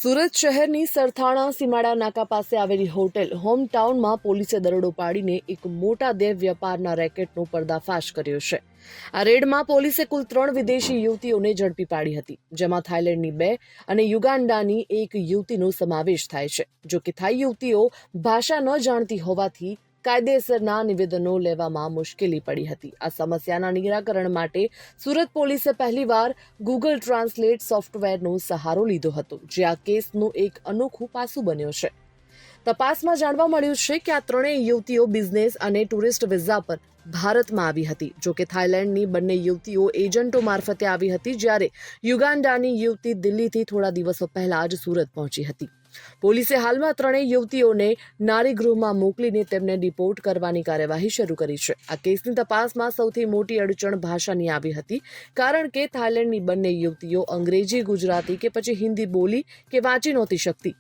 સુરત શહેરની સરથાણા સીમાડા નાકા પાસે આવેલી હોટેલ હોમટાઉનમાં પોલીસે દરોડો પાડીને એક મોટા દેહ વ્યાપારના રેકેટનો પર્દાફાશ કર્યો છે. આ રેડમાં પોલીસે કુલ 3 વિદેશી યુવતીઓને ઝડપી પાડી હતી, જેમાં થાઇલેન્ડની 2 અને યુગાન્ડાની 1 યુવતીનો સમાવેશ થાય છે. જો કે થાઈ યુવતીઓ ભાષા ન જાણતી હોવાથી કાયદેસરના નિવેદનો લેવામાં મુશ્કેલી પડી હતી. આ સમસ્યાના નિરાકરણ માટે સુરત પોલીસે પહેલીવાર ગૂગલ ટ્રાન્સલેટ સોફ્ટવેરનો સહારો લીધો હતો, જે આ કેસનું એક અનોખું પાસું બન્યો છે. તપાસમાં જાણવા મળ્યું છે કે આ ત્રણેય યુવતીઓ બિઝનેસ અને ટુરિસ્ટ વિઝા પર ભારતમાં આવી હતી. જો કે થાઇલેન્ડની બંને યુવતીઓ એજન્ટો મારફતે આવી હતી, જ્યારે યુગાન્ડાની યુવતી દિલ્હીથી થોડા દિવસો પહેલા જ સુરત પહોંચી હતી. પોલીસે હાલમાં ત્રણેય યુવતીઓને નારીગૃહમાં મોકલીને તેમને ડિપોર્ટ કરવાની કાર્યવાહી શરૂ કરી છે. આ કેસની તપાસમાં સૌથી મોટી અડચણ ભાષાની આવી હતી, કારણ કે થાઇલેન્ડની બંને યુવતીઓ અંગ્રેજી, ગુજરાતી કે પછી હિન્દી બોલી કે વાંચી નહોતી શકતી.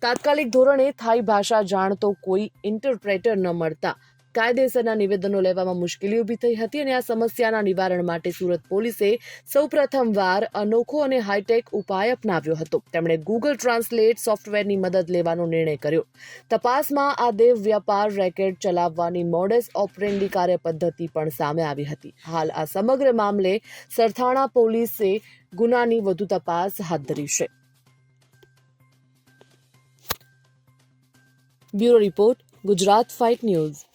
તાત્કાલિક ધોરણે થાઈ ભાષા જાણતો કોઈ ઇન્ટરપ્રેટર ન મળતા કાયદેસરના નિવેદનો લેવામાં મુશ્કેલી ઊભી થઈ હતી અને આ સમસ્યાના નિવારણ માટે સુરત પોલીસે સૌપ્રથમવાર અનોખો અને હાઈટેક ઉપાય અપનાવ્યો હતો. તેમણે ગૂગલ ટ્રાન્સલેટ સોફ્ટવેરની મદદ લેવાનો નિર્ણય કર્યો. તપાસમાં આ દેહ વ્યાપાર રેકેટ ચલાવવાની મોડસ ઓપરેન્ડી કાર્યપદ્ધતિ પણ સામે આવી હતી. હાલ આ સમગ્ર મામલે સરથાણા પોલીસે ગુનાની વધુ તપાસ હાથ ધરી છે. Bureau report, Gujarat fight news.